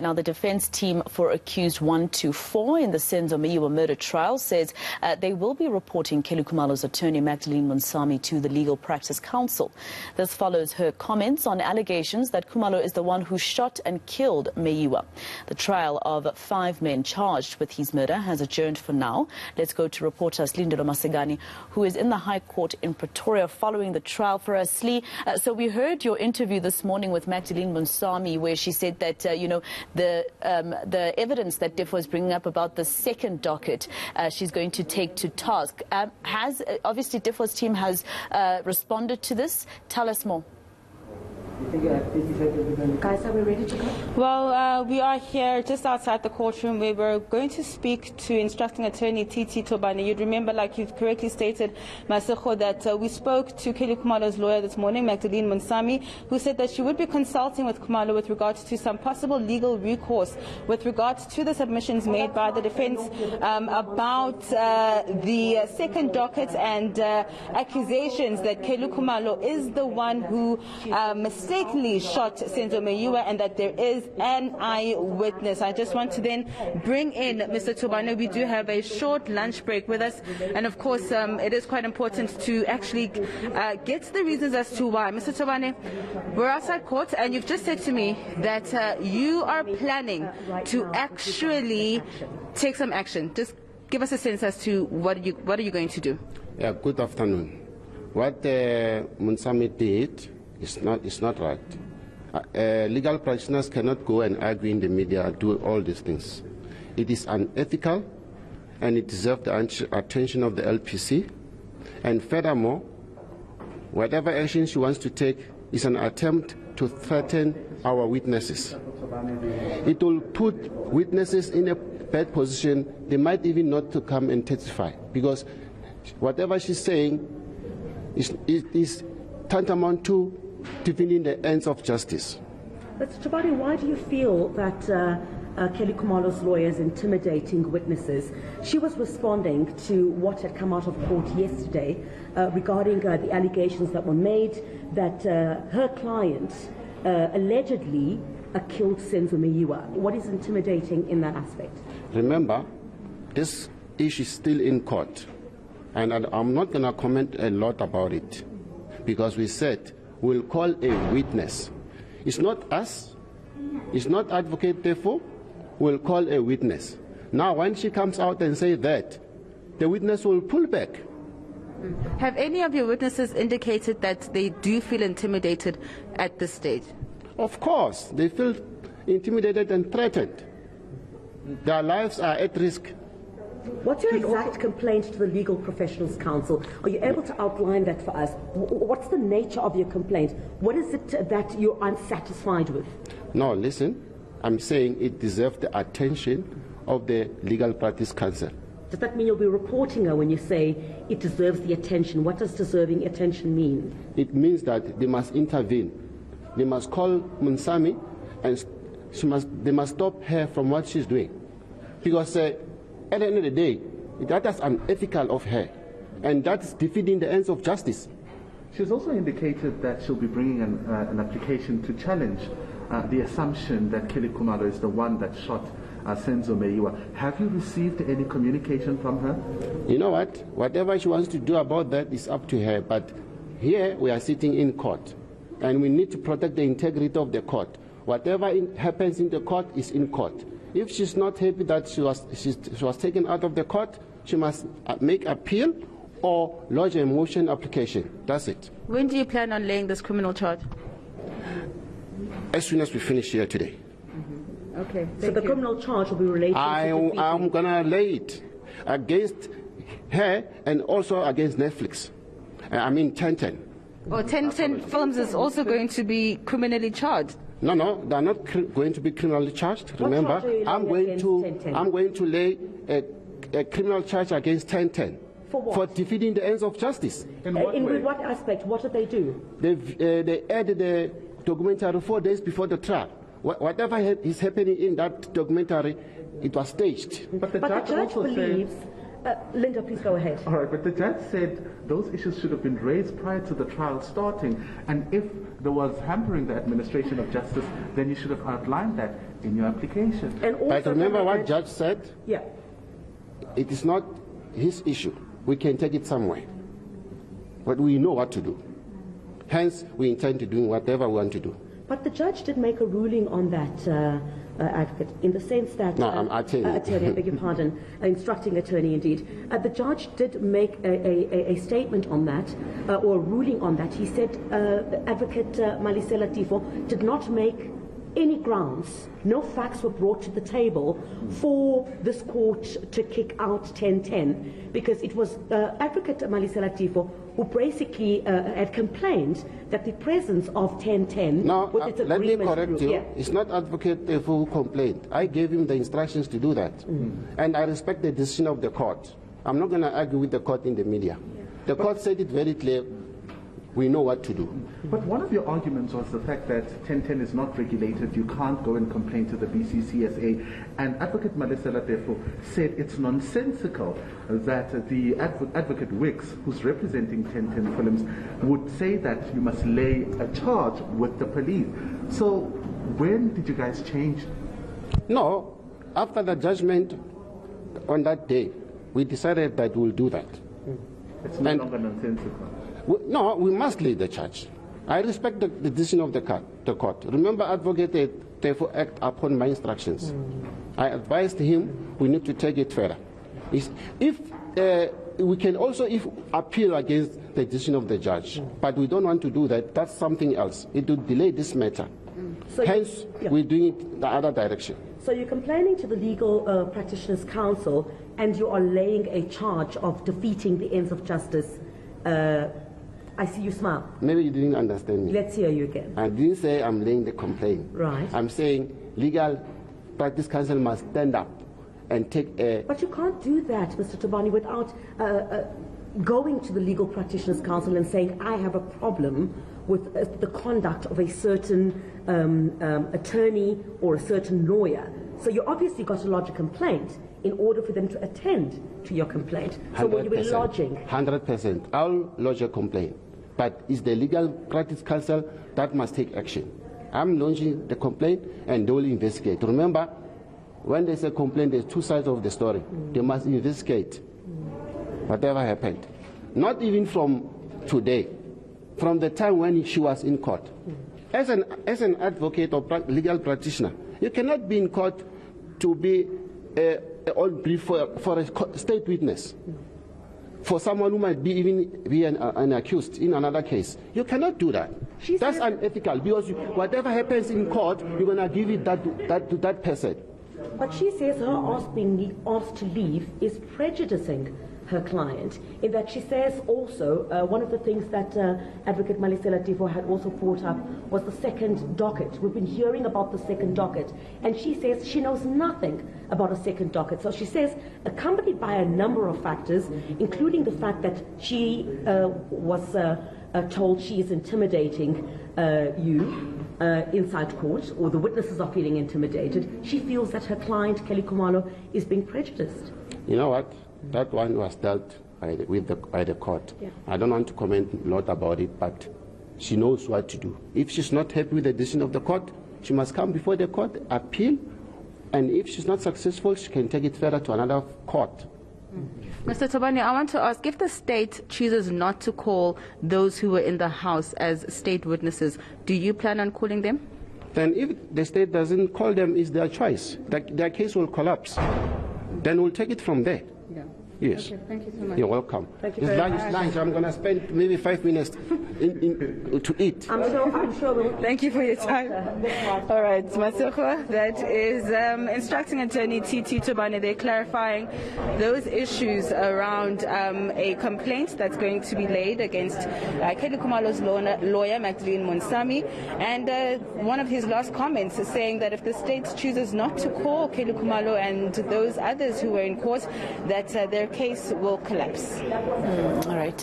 Now, the defense team for accused 1 to 4 in the Meyiwa murder trial says they will be reporting Kelly Khumalo's attorney, Magdalene Munsami, to the Legal Practice Council. This follows her comments on allegations that Khumalo is the one who shot and killed Meyiwa. The trial of 5 men charged with his murder has adjourned for now. Let's go to reporter Slindelo Masegani, who is in the High Court in Pretoria following the trial for us. Sli, so we heard your interview this morning with Magdalene Munsami, where she said that, the evidence that DEF was bringing up about the second docket she's going to take to task. Obviously DEF's team has responded to this. Tell us more. Guys, are we ready to go? Well, we are here just outside the courtroom where we're going to speak to instructing attorney Titi Tobane. You'd remember, like you've correctly stated, Maseko, that we spoke to Kelly Khumalo's lawyer this morning, Magdalene Munsami, who said that she would be consulting with Khumalo with regards to some possible legal recourse with regards to the submissions made by the defense about the second docket and accusations that Kelly Khumalo is the one who mistakenly shot Senzo Meyiwa and that there is an eyewitness. I just want to then bring in Mr. Tobane. We do have a short lunch break with us, and of course it is quite important to actually get the reasons as to why. Mr. Tobane, we're outside court and you've just said to me that you are planning to actually take some action. Just give us a sense as to what are you going to do? Yeah, good afternoon. What Munsami did it's not right. Legal practitioners cannot go and argue in the media and do all these things. It is unethical and it deserves the attention of the LPC. And furthermore, whatever action she wants to take is an attempt to threaten our witnesses. It will put witnesses in a bad position. They might even not to come and testify because whatever she's saying is tantamount to defending the ends of justice. But Tobane, why do you feel that Kelly Khumalo's lawyer is intimidating witnesses? She was responding to what had come out of court yesterday regarding the allegations that were made that her client allegedly killed Senzo Meyiwa. What is intimidating in that aspect? Remember, this issue is still in court, and I'm not going to comment a lot about it because we said we'll call a witness. It's not us, it's not advocate, therefore, we'll call a witness. Now, when she comes out and say that, the witness will pull back. Have any of your witnesses indicated that they do feel intimidated at this stage? Of course, they feel intimidated and threatened. Their lives are at risk. What's your exact complaint to the Legal Professionals Council? Are you able to outline that for us? What's the nature of your complaint? What is it that you're unsatisfied with? No, listen, I'm saying it deserves the attention of the Legal Practice Council. Does that mean you'll be reporting her when you say it deserves the attention? What does deserving attention mean? It means that they must intervene. They must call Munsami and they must stop her from what she's doing. Because at the end of the day, that is unethical of her, and that's defeating the ends of justice. She's also indicated that she'll be bringing an application to challenge the assumption that Kelly Khumalo is the one that shot Senzo Meyiwa. Have you received any communication from her? You know what? Whatever she wants to do about that is up to her, but here we are sitting in court, and we need to protect the integrity of the court. Whatever happens in the court is in court. If she's not happy that she was taken out of the court, she must make appeal or lodge a motion application. That's it. When do you plan on laying this criminal charge? As soon as we finish here today. Okay. So the criminal charge will be related to I'm going to lay it against her and also against Netflix. I mean 1010. Oh, 1010 Films is also going to be criminally charged. No, they're not going to be criminally charged. Remember, I'm going to lay a criminal charge against 1010 for what? For defeating the ends of justice. In what aspect? What did they do? They added the documentary 4 days before the trial. Whatever is happening in that documentary, it was staged. But the judge believes Linda, please go ahead. All right, but the judge said those issues should have been raised prior to the trial starting, and if there was hampering the administration of justice, then you should have outlined that in your application. And also, But remember what judge said? Yeah. It is not his issue. We can take it somewhere. But we know what to do. Hence, we intend to do whatever we want to do. But the judge did make a ruling on that, advocate, in the sense that... No, I'm attorney. Attorney, I beg your pardon. Instructing attorney, indeed. The judge did make a statement on that, or a ruling on that. He said Advocate Malisela Tifo did not make any grounds, no facts were brought to the table for this court to kick out 1010, because it was Advocate Malisela Tifo who basically had complained that the presence of 1010 with its let me agreement correct group, you. yeah. It's not Advocate Tifo who complained. I gave him the instructions to do that. And I respect the decision of the court. I'm not going to argue with the court in the media. The court said it very clear. We know what to do. But one of your arguments was the fact that 1010 is not regulated. You can't go and complain to the BCCSA. And Advocate Malisela therefore said it's nonsensical that the Advocate Wicks, who's representing 1010 Films, would say that you must lay a charge with the police. So when did you guys change? No, after the judgment on that day, we decided that we'll do that. It's no longer nonsensical. No, we must lay the charge. I respect the decision of the court. Remember, Advocate therefore act upon my instructions. I advised him we need to take it further. If we can also appeal against the decision of the judge, but we don't want to do that. That's something else. It would delay this matter. So hence, we're doing it the other direction. So you're complaining to the Legal Practitioners Council, and you are laying a charge of defeating the ends of justice. I see you smile. Maybe you didn't understand me. Let's hear you again. I didn't say I'm laying the complaint. Right. I'm saying Legal Practice Council must stand up and take a... But you can't do that, Mr. Tabani, without going to the Legal Practitioners Council and saying, I have a problem with the conduct of a certain attorney or a certain lawyer. So you obviously got to lodge a complaint in order for them to attend to your complaint. So when you were lodging... 100%. I'll lodge a complaint. But it's the Legal Practice Council that must take action. I'm launching the complaint and they will investigate. Remember, when there's a complaint, there's two sides of the story. They must investigate whatever happened. Not even from today, from the time when she was in court. As an advocate or legal practitioner, you cannot be in court to be on brief for a state witness. For someone who might be even be an accused in another case. You cannot do that. That's unethical, because whatever happens in court, you're going to give it to that person. But she says her being asked to leave is prejudicing her client, in that she says also, one of the things that Advocate Malisela Tifo had also brought up was the second docket. We've been hearing about the second docket, and she says she knows nothing about a second docket. So she says, accompanied by a number of factors, including the fact that she was told she is intimidating you inside court, or the witnesses are feeling intimidated, she feels that her client, Kelly Khumalo, is being prejudiced. You know what? That one was dealt by the court. Yeah. I don't want to comment a lot about it, but she knows what to do. If she's not happy with the decision of the court, she must come before the court, appeal, and if she's not successful, she can take it further to another court. Mr. Tabani, I want to ask, if the state chooses not to call those who were in the house as state witnesses, do you plan on calling them? Then if the state doesn't call them, it's their choice. Their case will collapse. Then we'll take it from there. Yeah. Yes. Okay, thank you so much. You're welcome. Thank you It's very much. lunch. I'm going to spend maybe 5 minutes to eat. I'm sure we'll... Thank you for your time. All right, Masukho, that is instructing attorney Titi Tabane. They're clarifying those issues around a complaint that's going to be laid against Kelly Khumalo's lawyer, Magdalene Monsami, and one of his last comments is saying that if the state chooses not to call Kelly Khumalo and those others who were in court, that their case will collapse. All right,